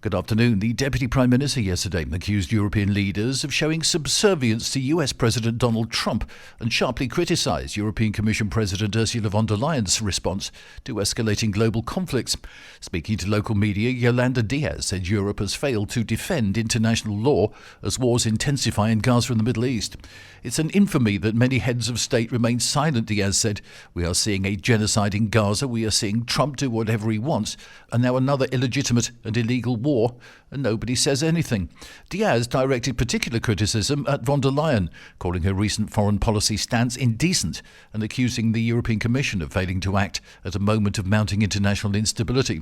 Good afternoon. The Deputy Prime Minister yesterday accused European leaders of showing subservience to US President Donald Trump and sharply criticised European Commission President Ursula von der Leyen's response to escalating global conflicts. Speaking to local media, Yolanda Diaz said Europe has failed to defend international law as wars intensify in Gaza and the Middle East. It's an infamy that many heads of state remain silent, Diaz said. We are seeing a genocide in Gaza, we are seeing Trump do whatever he wants, and now another illegitimate and illegal war, and nobody says anything. Diaz directed particular criticism at von der Leyen, calling her recent foreign policy stance indecent and accusing the European Commission of failing to act at a moment of mounting international instability.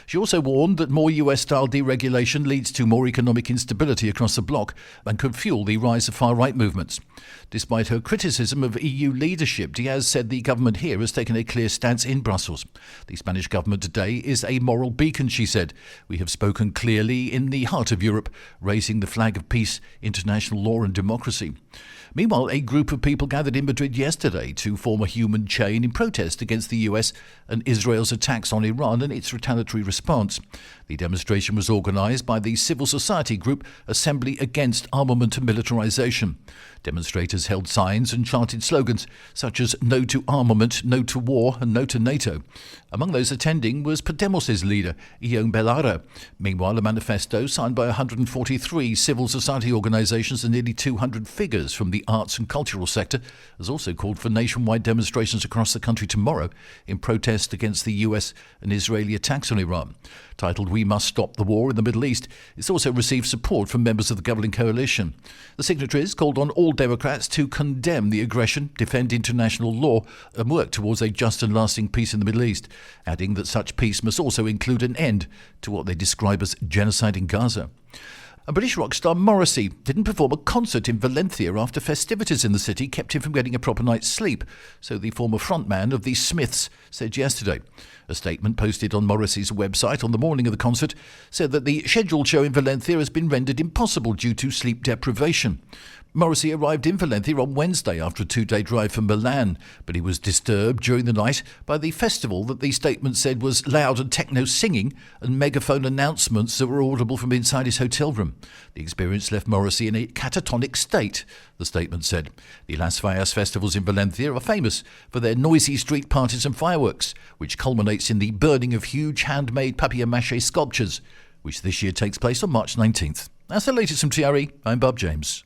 She also warned that more US-style deregulation leads to more economic instability across the bloc and could fuel the rise of far-right movements. Despite her criticism of EU leadership, Diaz said the government here has taken a clear stance in Brussels. The Spanish government today is a moral beacon, she said. We have spoken clearly in the heart of Europe, raising the flag of peace, international law and democracy. Meanwhile, a group of people gathered in Madrid yesterday to form a human chain in protest against the US and Israel's attacks on Iran and its retaliatory response. The demonstration was organised by the civil society group Assembly Against Armament and Militarization. Demonstrators held signs and chanted slogans such as "No to armament, no to war and no to NATO." Among those attending was Podemos' leader, Ione Belarra. Meanwhile, a manifesto signed by 143 civil society organisations and nearly 200 figures from the arts and cultural sector has also called for nationwide demonstrations across the country tomorrow in protest against the US and Israeli attacks on Iran. Titled "We Must Stop the War in the Middle East," it's also received support from members of the governing coalition. The signatories called on all Democrats to condemn the aggression, defend international law and work towards a just and lasting peace in the Middle East, adding that such peace must also include an end to what they describe as genocide in Gaza. And British rock star Morrissey didn't perform a concert in Valencia after festivities in the city kept him from getting a proper night's sleep, so the former frontman of the Smiths said yesterday. A statement posted on Morrissey's website on the morning of the concert said that the scheduled show in Valencia has been rendered impossible due to sleep deprivation. Morrissey arrived in Valencia on Wednesday after a two-day drive from Milan, but he was disturbed during the night by the festival that the statement said was loud and techno singing and megaphone announcements that were audible from inside his hotel room. The experience left Morrissey in a catatonic state, the statement said. The Las Fallas festivals in Valencia are famous for their noisy street parties and fireworks, which culminates in the burning of huge handmade papier-mâché sculptures, which this year takes place on March 19th. That's the latest from TRE. I'm Bob James.